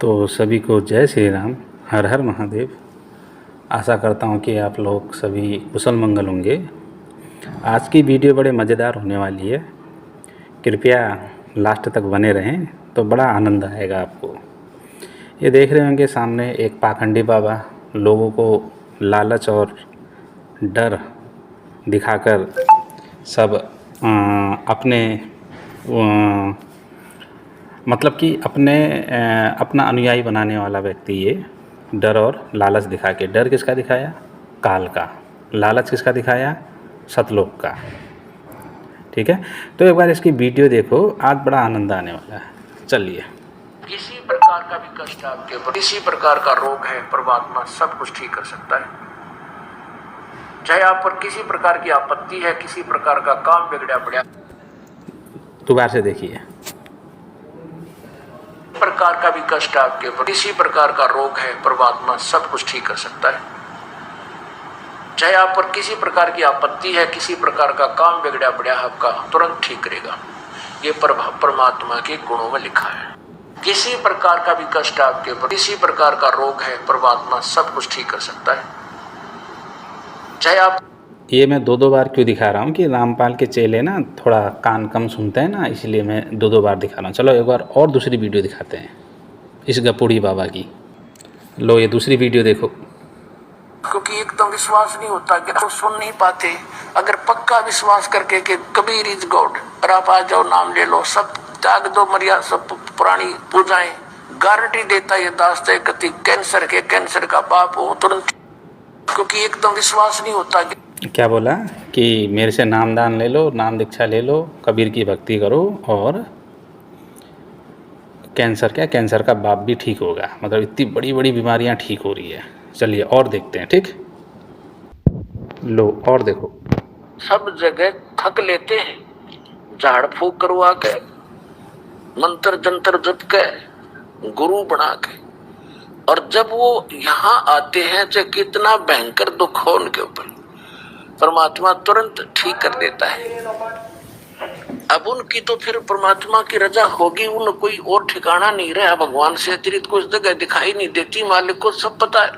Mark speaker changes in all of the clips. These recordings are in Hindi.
Speaker 1: तो सभी को जय श्री राम, हर हर महादेव। आशा करता हूँ कि आप लोग सभी कुशल मंगल होंगे। आज की वीडियो बड़े मज़ेदार होने वाली है, कृपया लास्ट तक बने रहें तो बड़ा आनंद आएगा आपको। ये देख रहे होंगे सामने एक पाखंडी बाबा लोगों को लालच और डर दिखाकर सब अपने मतलब कि अपना अनुयायी बनाने वाला व्यक्ति ये डर और लालच दिखा के। डर किसका दिखाया? काल का। लालच किसका दिखाया? सतलोक का। ठीक है, तो एक बार इसकी वीडियो देखो, आज बड़ा आनंद आने वाला है। चलिए।
Speaker 2: किसी प्रकार का भी कष्ट आपके ऊपर, किसी प्रकार का रोग है, परमात्मा सब कुछ ठीक कर सकता है। चाहे आप पर किसी प्रकार की आपत्ति है, किसी प्रकार का काम बिगड़ा पड़ा,
Speaker 1: दोबारा से देखिए।
Speaker 2: प्रकार का भी कष्ट आपके ऊपर, किसी प्रकार का रोग है, परमात्मा सब कुछ ठीक कर सकता है। चाहे आप पर किसी प्रकार की आपत्ति है, किसी प्रकार का काम बिगड़ा पड़ा आपका, तुरंत ठीक करेगा। ये परमात्मा के गुणों में लिखा है। किसी प्रकार का भी कष्ट आपके ऊपर, किसी प्रकार का रोग है, परमात्मा सब कुछ ठीक कर सकता है। चाहे आप,
Speaker 1: ये मैं दो बार क्यों दिखा रहा हूँ कि रामपाल के चेले ना थोड़ा कान कम सुनते हैं ना, इसलिए मैं दो बार दिखा रहा हूँ। चलो एक बार और दूसरी वीडियो दिखाते हैं इस गपुड़ी बाबा की। लो ये दूसरी वीडियो देखो।
Speaker 2: क्योंकि एकदम विश्वास नहीं होता कि आप सुन नहीं पाते। अगर पक्का विश्वास करके कि कबीर इज गॉड और आप आ जाओ, नाम ले लो, सब त्याग दो, मर्यादा सब पुरानी पूजाएं, गारंटी देता ये दास कति कैंसर का बाप हो तुरंत। क्योंकि एकदम विश्वास नहीं होता कि
Speaker 1: क्या बोला कि मेरे से नामदान ले लो, नाम दीक्षा ले लो, कबीर की भक्ति करो और कैंसर का बाप भी ठीक होगा। मतलब इतनी बड़ी बड़ी बीमारियां ठीक हो रही है। चलिए और देखते हैं। ठीक, लो और देखो।
Speaker 2: सब जगह थक लेते हैं, झाड़ फूक करवा के, मंत्र जंतर जप के, गुरु बना के, और जब वो यहाँ आते हैं तो कितना भयंकर दुख हो उनके ऊपर, परमात्मा तुरंत ठीक कर देता है। अब उनकी तो फिर परमात्मा की रजा होगी, उन कोई और ठिकाना नहीं रहा, भगवान से अतिरिक्त कुछ जगह दिखाई नहीं देती। मालिक को सब पता है,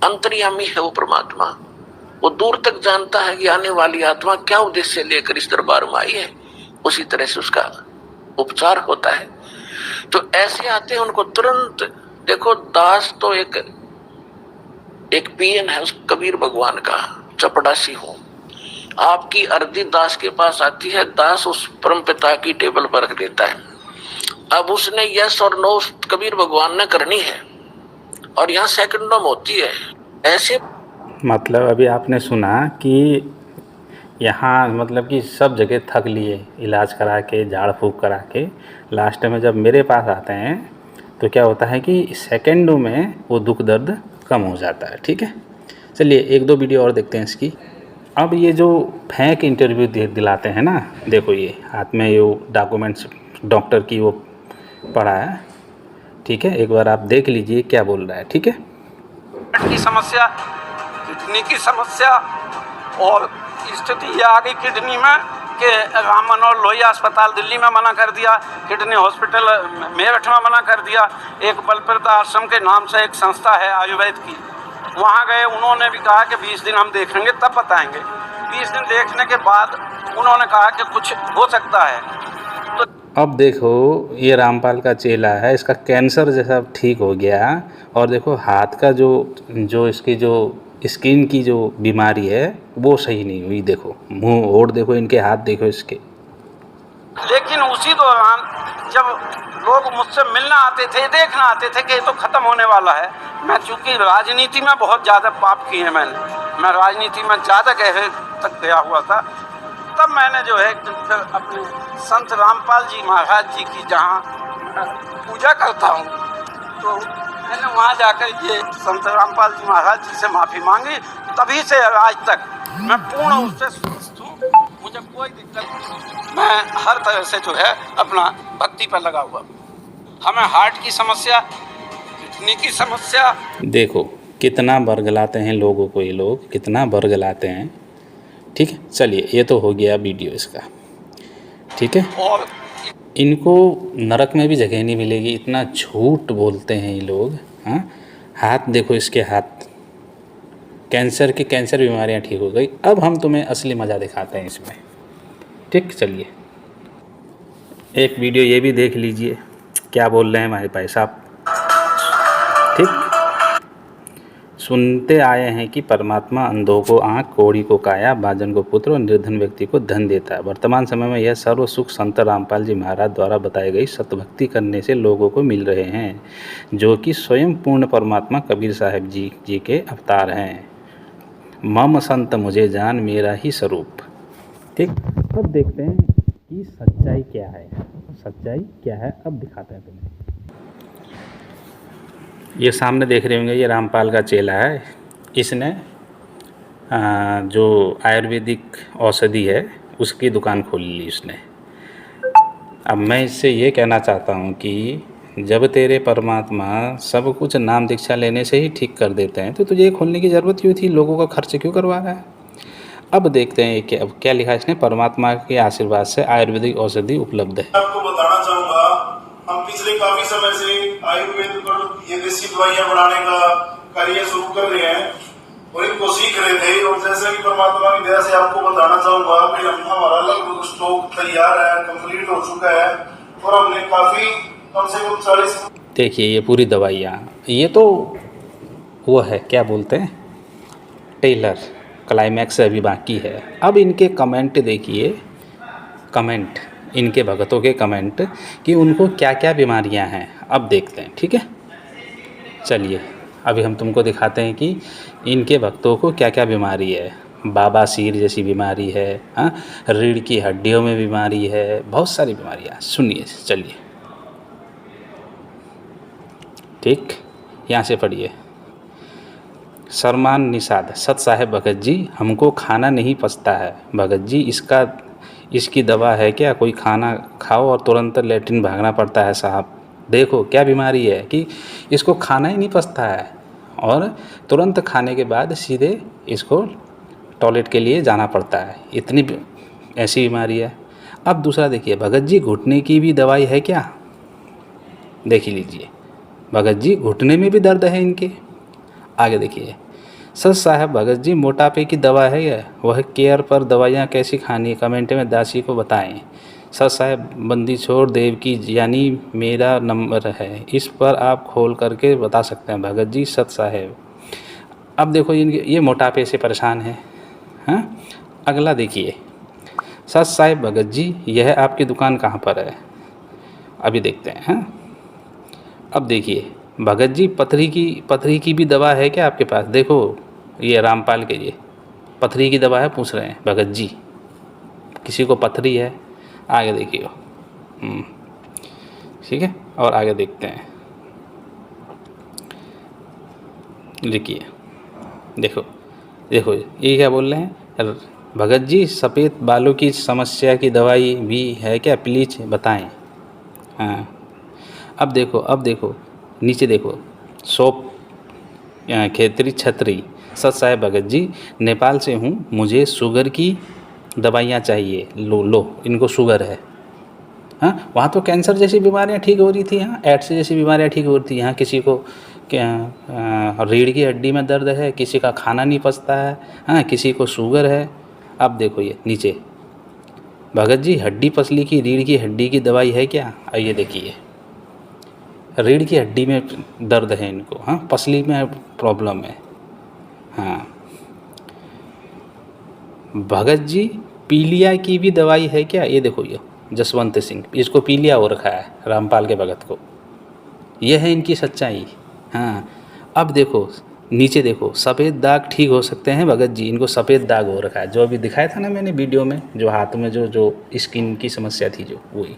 Speaker 2: अंतर्यामी है वो परमात्मा। वो दूर तक जानता है कि आने वाली आत्मा क्या उद्देश्य लेकर इस दरबार में आई है, उसी तरह से उसका उपचार होता है। तो ऐसे आते हैं, उनको तुरंत देखो। दास तो एक पीएन है उस कबीर भगवान का, चपड़ासी हो। आपकी अर्जी दास के पास आती है, दास उस परम पिता की टेबल पर रख देता है। अब उसने यस और नो कबीर भगवान ने करनी है, और यहाँ सेकंडों में होती है। ऐसे
Speaker 1: मतलब अभी आपने सुना कि यहाँ मतलब कि सब जगह थक लिए, इलाज करा के, झाड़ फूक करा के, लास्ट में जब मेरे पास आते हैं तो क्या होता है कि सेकंडों में वो दुख दर्द कम हो जाता है। ठीक है, चलिए एक दो वीडियो और देखते हैं इसकी। अब ये जो फेक इंटरव्यू दिलाते हैं ना, देखो ये हाथ में ये डॉक्यूमेंट्स डॉक्टर की वो पड़ा है। ठीक है, एक बार आप देख लीजिए क्या बोल रहा है। ठीक है,
Speaker 3: की समस्या, किडनी की समस्या, और स्थिति ये आ गई किडनी में कि राम मनोहर लोहिया अस्पताल दिल्ली में मना कर दिया, किडनी हॉस्पिटल मेरठ में मना कर दिया। एक बलप्रद आश्रम के नाम से एक संस्था है आयुर्वेद की, वहाँ गए, उन्होंने भी कहा कि 20 दिन हम देखेंगे तब बताएंगे। 20 दिन देखने के बाद उन्होंने कहा कि कुछ हो सकता है। तो
Speaker 1: अब देखो ये रामपाल का चेला है, इसका कैंसर जैसा ठीक हो गया, और देखो हाथ का जो इसकी जो स्किन की जो बीमारी है वो सही नहीं हुई। देखो मुंह और देखो, इनके हाथ देखो इसके।
Speaker 3: लेकिन उसी दौरान जब लोग मुझसे मिलना आते थे, देखना आते थे कि ये तो खत्म होने वाला है, मैं चूंकि राजनीति में बहुत ज़्यादा पाप किए हैं, मैं राजनीति में ज़्यादा गहरे तक गया हुआ था, तब मैंने जो है अपने संत रामपाल जी महाराज जी की जहाँ पूजा करता हूँ, तो मैंने वहाँ जाकर ये संत रामपाल जी महाराज जी से माफ़ी मांगी। तभी से आज तक मैं पूर्ण रूप से स्वस्थ हूँ, मुझे कोई दिक्कत नहीं। मैं हर तरह से जो है अपना भक्ति पर लगा हुआ। हमें हार्ट की समस्या, किडनी की समस्या,
Speaker 1: देखो कितना बरगलाते हैं लोगों को, ये लोग कितना बरगलाते हैं। ठीक है, चलिए ये तो हो गया वीडियो इसका। ठीक है,
Speaker 3: और
Speaker 1: इनको नरक में भी जगह नहीं मिलेगी, इतना झूठ बोलते हैं ये लोग। हाँ, हाथ देखो इसके हाथ, कैंसर की कैंसर बीमारियां ठीक हो गई। अब हम तुम्हें असली मज़ा दिखाते हैं इसमें। ठीक, चलिए एक वीडियो ये भी देख लीजिए क्या बोल रहे हैं हमारे भाई साहब। ठीक, सुनते आए हैं कि परमात्मा अंधों को आँख, कोढ़ी को काया, बाजन को पुत्र और निर्धन व्यक्ति को धन देता है। वर्तमान समय में यह सर्व सुख संत रामपाल जी महाराज द्वारा बताई गई सतभक्ति करने से लोगों को मिल रहे हैं, जो कि स्वयं पूर्ण परमात्मा कबीर साहब जी के अवतार हैं। मम संत मुझे जान, मेरा ही स्वरूप। ठीक, अब देखते हैं कि सच्चाई क्या है। सच्चाई क्या है अब दिखाते हैं तुम्हें। ये सामने देख रहे होंगे, ये रामपाल का चेला है। इसने जो आयुर्वेदिक औषधि है उसकी दुकान खोल ली इसने। अब मैं इससे ये कहना चाहता हूँ कि जब तेरे परमात्मा सब कुछ नाम दीक्षा लेने से ही ठीक कर देते हैं तो तुझे ये खोलने की ज़रूरत क्यों थी? लोगों का खर्च क्यों करवा रहा है? अब देखते हैं कि अब क्या लिखा है इसने। परमात्मा के आशीर्वाद से आयुर्वेदिक औषधि उपलब्ध है।
Speaker 4: आपको बताना चाहूंगा, हम पिछले काफी समय से आयुर्वेद पर ये देसी दवाइयां बनाने का कार्य शुरू कर रहे हैं और इनको सीख रहे थे। और जैसे कि परमात्मा की दया से आपको बताना चाहूंगा कि हमारा लगभग स्टॉक तैयार है, कंप्लीट हो चुका है और हमने काफी कम से कम 40।
Speaker 1: देखिए ये पूरी दवाइयाँ, ये तो वो है क्या बोलते हैं टेलर, क्लाइमैक्स अभी बाकी है। अब इनके कमेंट देखिए, कमेंट इनके भगतों के कमेंट कि उनको क्या क्या बीमारियां हैं। अब देखते हैं, ठीक है। चलिए अभी हम तुमको दिखाते हैं कि इनके भक्तों को क्या क्या बीमारी है। बाबा सीर जैसी बीमारी है, हाँ, रीढ़ की हड्डियों में बीमारी है, बहुत सारी बीमारियां। सुनिए, चलिए ठीक, यहाँ से पढ़िए। सरमान निषाद, सत साहेब भगत जी, हमको खाना नहीं पचता है। भगत जी इसकी दवा है क्या? कोई खाना खाओ और तुरंत लेटरिन भागना पड़ता है साहब। देखो क्या बीमारी है कि इसको खाना ही नहीं पचता है और तुरंत खाने के बाद सीधे इसको टॉयलेट के लिए जाना पड़ता है। इतनी ऐसी बीमारी है। अब दूसरा देखिए, भगत जी घुटने की भी दवाई है क्या? देख लीजिए, भगत जी घुटने में भी दर्द है इनके। आगे देखिए, सच साहब भगत जी मोटापे की दवा है या वह केयर पर दवाइयाँ कैसी खानी, कमेंट में दासी को बताएं। सच साहब बंदी छोड़ देव की यानी मेरा नंबर है, इस पर आप खोल करके बता सकते हैं भगत जी। सत साहब, अब देखो ये मोटापे से परेशान है। हाँ, अगला देखिए, सच साहब भगत जी यह आपकी दुकान कहाँ पर है? अभी देखते हैं। हाँ, अब देखिए भगत जी पथरी की भी दवा है क्या आपके पास? देखो ये रामपाल के ये पथरी की दवा है पूछ रहे हैं भगत जी, किसी को पथरी है। आगे देखिए, ठीक है, और आगे देखते हैं। लिखिए, देखो ये क्या बोल रहे हैं, भगत जी सफ़ेद बालों की समस्या की दवाई भी है क्या, प्लीज बताएं। हाँ, अब देखो नीचे देखो, सोप खेतरी छतरी, सच साहेब भगत जी नेपाल से हूँ, मुझे शुगर की दवाइयाँ चाहिए। लो इनको शुगर है। हाँ, वहाँ तो कैंसर जैसी बीमारियाँ ठीक हो रही थी, हाँ, एड्स जैसी बीमारियाँ ठीक हो रही थी। यहाँ किसी को क्या रीढ़ की हड्डी में दर्द है, किसी का खाना नहीं पचता है, हाँ, किसी को शुगर है। अब देखो ये नीचे, भगत जी हड्डी पसली की रीढ़ की हड्डी की दवाई है क्या? ये देखिए, रीढ़ की हड्डी में दर्द है इनको, हाँ, पसली में प्रॉब्लम है। हाँ, भगत जी पीलिया की भी दवाई है क्या? ये देखो ये जसवंत सिंह, इसको पीलिया हो रखा है रामपाल के भगत को। यह है इनकी सच्चाई। हाँ, अब देखो नीचे देखो, सफ़ेद दाग ठीक हो सकते हैं भगत जी, इनको सफ़ेद दाग हो रखा है, जो अभी दिखाया था ना मैंने वीडियो में, जो हाथ में जो स्किन की समस्या थी जो वही।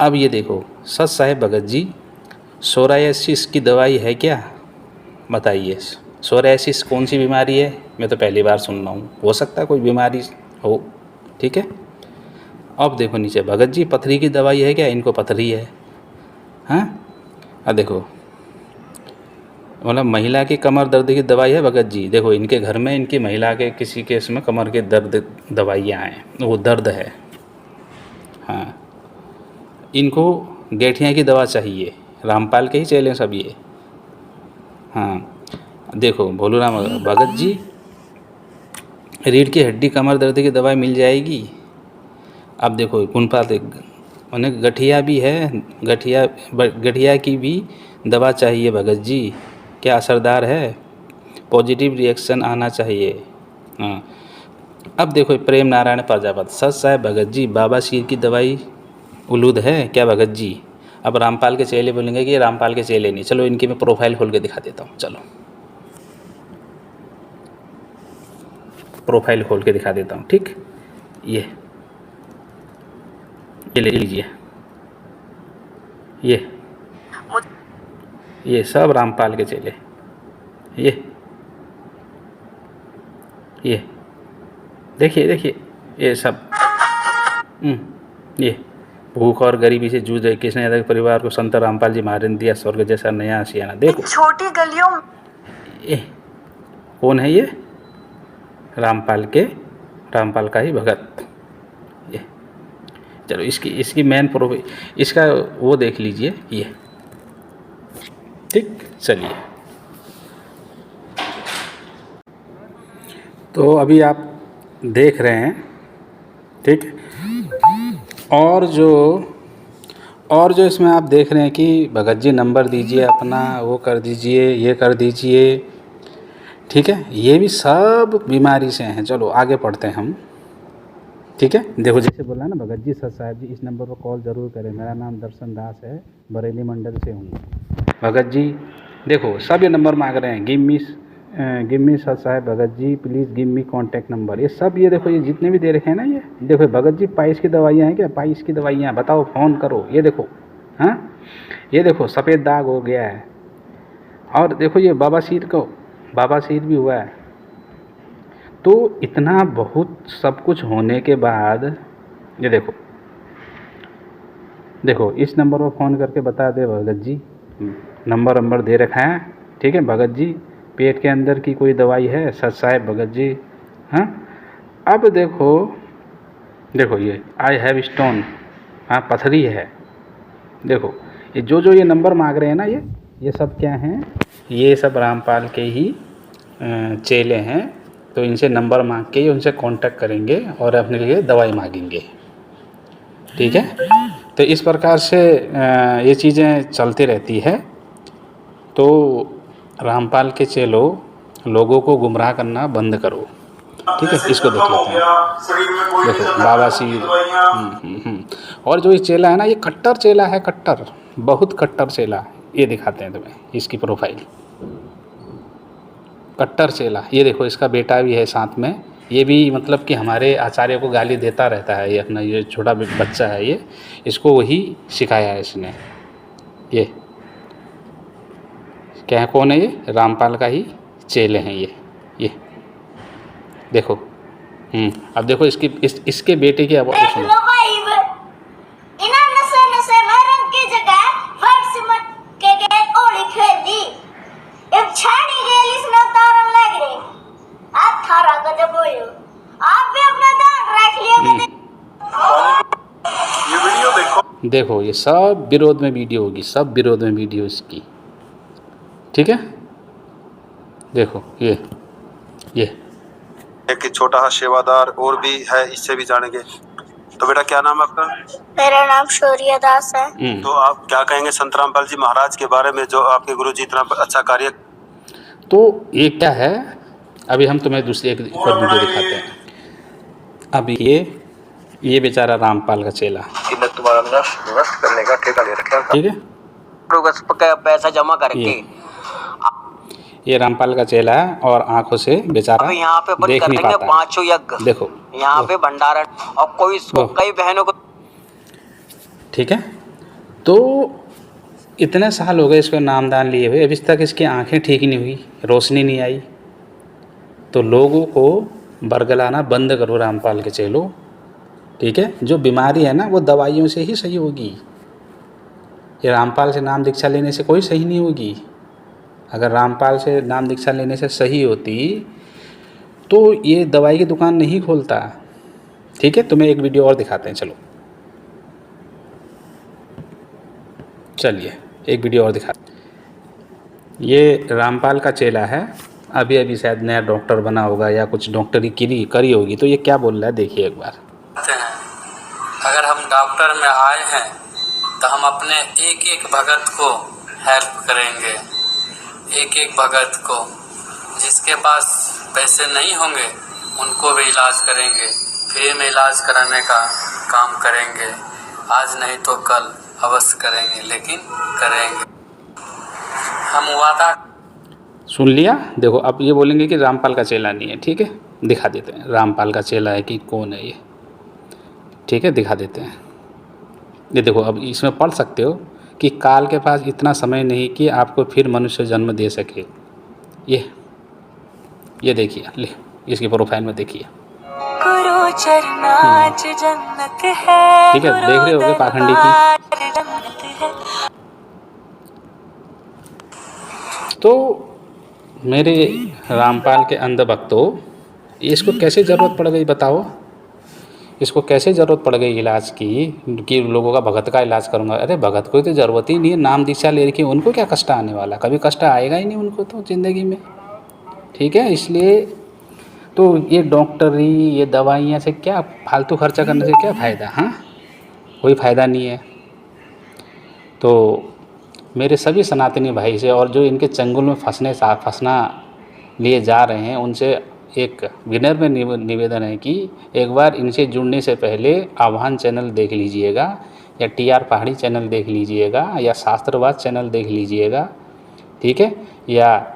Speaker 1: अब ये देखो, सच साहेब भगत जी सोरायसिस की दवाई है क्या? बताइए, सोरायसिस कौन सी बीमारी है? मैं तो पहली बार सुन रहा हूँ, हो सकता है कोई बीमारी हो, ठीक है। अब देखो नीचे, भगत जी पथरी की दवाई है क्या? इनको पथरी है। हाँ, अब देखो, मतलब महिला की कमर दर्द की दवाई है भगत जी। देखो इनके घर में इनकी महिला के किसी केस में कमर के दर्द दवाइयाँ हैं, वो दर्द है। हाँ, इनको गठिया की दवा चाहिए, रामपाल के ही चेले हैं सब ये। हाँ देखो भोलूराम भगत जी, रीढ़ की हड्डी कमर दर्द की दवाई मिल जाएगी। अब देखो गुनपात उन्हें गठिया भी है, गठिया की भी दवा चाहिए भगत जी, क्या असरदार है, पॉजिटिव रिएक्शन आना चाहिए। हाँ अब देखो प्रेम नारायण प्रजापत, सच साहब भगत जी बाबा शीर की दवाई उलूद है क्या भगत जी। अब रामपाल के चेले बोलेंगे कि ये रामपाल के चेले नहीं, चलो इनकी मैं प्रोफाइल खोल के दिखा देता हूँ, चलो प्रोफाइल खोल के दिखा देता हूँ। ठीक, ये ले लीजिए, ये सब रामपाल के चेले, ये देखिए ये सब ये भूख और गरीबी से जूझ रहे कृष्ण यादव के परिवार को संत रामपाल जी महाराज ने दिया स्वर्ग जैसा नया आशियाना। देखो
Speaker 5: छोटी गलियों
Speaker 1: ये कौन है, ये रामपाल का ही भगत। ये चलो इसकी मेन प्रोफाइल, इसका वो देख लीजिए ये। ठीक, चलिए तो अभी आप देख रहे हैं। ठीक, और जो इसमें आप देख रहे हैं कि भगत जी नंबर दीजिए अपना, वो कर दीजिए, ये कर दीजिए। ठीक है, ये भी सब बीमारी से हैं। चलो आगे पढ़ते हैं हम। ठीक है, देखो जैसे बोला ना भगत जी सच साहब जी, इस नंबर पर कॉल ज़रूर करें, मेरा नाम दर्शन दास है, बरेली मंडल से हूँ। भगत जी देखो सब ये नंबर मांग रहे हैं, गिव मी सच साहब Bhagat ji please give me contact number. ये सब ये देखो, ये जितने भी दे रखे हैं ना, ये देखो भगत जी पाइस की दवाइयाँ हैं क्या, पाइस की दवाइयाँ बताओ, फ़ोन करो। ये देखो, हाँ ये देखो सफ़ेद दाग हो गया है। और देखो ये बाबासीर भी हुआ है। तो इतना बहुत सब कुछ होने के बाद ये देखो इस नंबर पर फ़ोन करके बता दे भगत जी, नंबर दे रखा है। ठीक है भगत जी, पेट के अंदर की कोई दवाई है सच साहब भगत जी। हाँ अब देखो ये आई हैव स्टोन, हाँ पथरी है। देखो ये जो ये नंबर मांग रहे हैं ना, ये सब क्या हैं, ये सब रामपाल के ही चेले हैं। तो इनसे नंबर मांग के उनसे कांटेक्ट करेंगे और अपने लिए दवाई मांगेंगे। ठीक है, तो इस प्रकार से ये चीज़ें चलती रहती है। तो रामपाल के चेलों, लोगों को गुमराह करना बंद करो। ठीक है, इसको देख लेते हैं। देखो बाबा सी और जो ये चेला है ना, ये कट्टर चेला है, कट्टर, बहुत कट्टर चेला। ये दिखाते हैं तुम्हें इसकी प्रोफाइल, कट्टर चेला। ये देखो इसका बेटा भी है साथ में, ये भी मतलब कि हमारे आचार्य को गाली देता रहता है। ये अपना ये छोटा बच्चा है, ये इसको वही सिखाया है इसने। ये क्या है, कौन है ये, रामपाल का ही चेले हैं ये देखो। अब देखो इसके बेटे की आवाज़ सुनो। देखो ये सब विरोध में वीडियो होगी, सब विरोध में वीडियो इसकी। ठीक है, देखो ये
Speaker 6: एक छोटा सा सेवादार और भी है, इससे भी जानेंगे। तो बेटा क्या नाम है आपका?
Speaker 5: मेरा नाम शौर्य दास है।
Speaker 6: तो आप क्या कहेंगे संत रामपाल जी महाराज के बारे में, जो आपके गुरु जी इतना अच्छा कार्य।
Speaker 1: तो ये क्या है, अभी हम तुम्हें दूसरी एक वीडियो दिखाते हैं। अभी ये बेचारा रामपाल का चेला,
Speaker 6: तुम्हारा नष्ट करने का ठेका ले रखा है।
Speaker 1: ठीक है,
Speaker 7: पैसा जमा करके
Speaker 1: ये रामपाल का चेला है और आंखों से बेचारा
Speaker 7: यहाँ पे
Speaker 1: देख नहीं पाता।
Speaker 7: 5 यज्ञ
Speaker 1: देखो
Speaker 7: यहाँ पे भंडारण, और कोई कई बहनों को।
Speaker 1: ठीक है, तो इतने साल हो गए इसको नामदान लिए हुए, अभी तक इसकी आंखें ठीक नहीं हुई, रोशनी नहीं आई। तो लोगों को बरगलाना बंद करो रामपाल के चेलो। ठीक है, जो बीमारी है ना वो दवाइयों से ही सही होगी। ये रामपाल से नाम दीक्षा लेने से कोई सही नहीं होगी। अगर रामपाल से नाम दीक्षा लेने से सही होती तो ये दवाई की दुकान नहीं खोलता। ठीक है, तुम्हें एक वीडियो और दिखाते हैं, चलो। चलिए एक वीडियो और दिखा। ये रामपाल का चेला है, अभी अभी शायद नया डॉक्टर बना होगा या कुछ डॉक्टरी करी होगी, तो ये क्या बोल रहा है देखिए एक बार।
Speaker 8: अगर हम डॉक्टर में आए हैं तो हम अपने एक एक भगत को हेल्प करेंगे, एक एक भगत को, जिसके पास पैसे नहीं होंगे उनको भी इलाज करेंगे, फ्री में इलाज कराने का काम करेंगे। आज नहीं तो कल अवश्य करेंगे, लेकिन करेंगे, हम वादा।
Speaker 1: सुन लिया। देखो अब ये बोलेंगे कि रामपाल का चेला नहीं है, ठीक है दिखा देते हैं रामपाल का चेला है कि कौन है ये, ठीक है दिखा देते हैं। ये देखो अब इसमें पढ़ सकते हो कि काल के पास इतना समय नहीं कि आपको फिर मनुष्य जन्म दे सके। ये देखिए, ले इसकी प्रोफाइल में देखिए,
Speaker 9: गुरु चरनाच जन्नत है,
Speaker 1: ठीक है देख रहे होगे पाखंडी की। तो मेरे रामपाल के अंध भक्तों, इसको कैसे ज़रूरत पड़ गई बताओ, इसको कैसे ज़रूरत पड़ गई इलाज की कि लोगों का भगत का इलाज करूँगा। अरे भगत को तो ज़रूरत ही नहीं है, नाम दीक्षा ले रखी, उनको क्या कष्ट आने वाला, कभी कष्ट आएगा ही नहीं उनको तो ज़िंदगी में, ठीक है। इसलिए तो ये डॉक्टरी, ये दवाइयाँ से क्या फालतू खर्चा करने से क्या फ़ायदा, हाँ कोई फ़ायदा नहीं है। तो मेरे सभी सनातनी भाई से और जो इनके चंगुल में फंसना लिए जा रहे हैं, उनसे एक विनम्र निवेदन है कि एक बार इनसे जुड़ने से पहले आह्वान चैनल देख लीजिएगा, या TR पहाड़ी चैनल देख लीजिएगा, या शास्त्रवाद चैनल देख लीजिएगा, ठीक है। या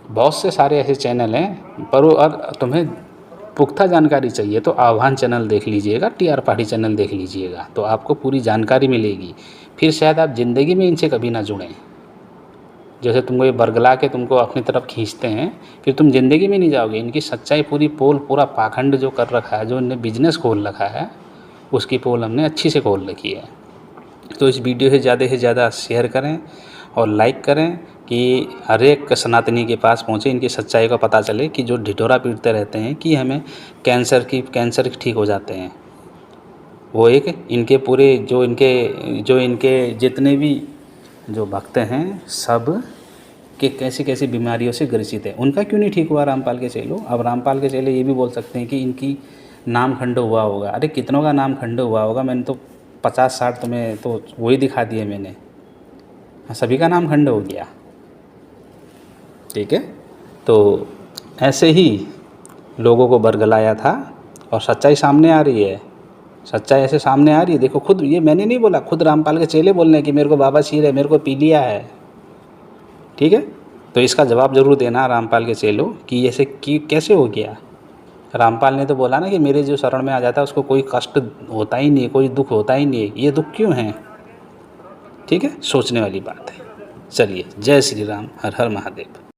Speaker 1: बहुत से सारे ऐसे चैनल हैं, पर और तुम्हें पुख्ता जानकारी चाहिए तो आह्वान चैनल देख लीजिएगा, TR पहाड़ी चैनल देख लीजिएगा, तो आपको पूरी जानकारी मिलेगी। फिर शायद आप ज़िंदगी में इनसे कभी ना जुड़ें। जैसे तुमको ये बरगला के तुमको अपनी तरफ खींचते हैं, फिर तुम ज़िंदगी में नहीं जाओगे। इनकी सच्चाई पूरा पाखंड जो कर रखा है, जो इनने बिजनेस खोल रखा है, उसकी पोल हमने अच्छी से खोल रखी है। तो इस वीडियो से ज़्यादा शेयर करें और लाइक करें कि हर एक सनातनी के पास पहुँचे, इनकी सच्चाई का पता चले कि जो ढिढोरा पीटते रहते हैं कि हमें कैंसर ठीक हो जाते हैं, वो एक इनके पूरे जो इनके जितने भी जो भक्त हैं सब के कैसी बीमारियों से ग्रसित है। उनका क्यों नहीं ठीक हुआ रामपाल के चेलों। अब रामपाल के चेले ये भी बोल सकते हैं कि इनकी नाम खंड हुआ होगा। अरे कितनों का नाम खंड हुआ होगा, मैंने तो 50-60 तुम्हें तो वही दिखा दिए मैंने, सभी का नाम खंड हो गया, ठीक है। तो ऐसे ही लोगों को बरगलाया था और सच्चाई सामने आ रही है, सच्चाई ऐसे सामने आ रही है। देखो खुद, ये मैंने नहीं बोला, खुद रामपाल के चेले बोल रहे हैं कि मेरे को बाबा चीर है, मेरे को पी लिया है, ठीक है। तो इसका जवाब ज़रूर देना रामपाल के चेलों कि ऐसे कैसे हो गया। रामपाल ने तो बोला ना कि मेरे जो शरण में आ जाता है उसको कोई कष्ट होता ही नहीं है, कोई दुख होता ही नहीं है। ये दुख क्यों है, ठीक है, सोचने वाली बात है। चलिए, जय श्री राम, हर हर महादेव।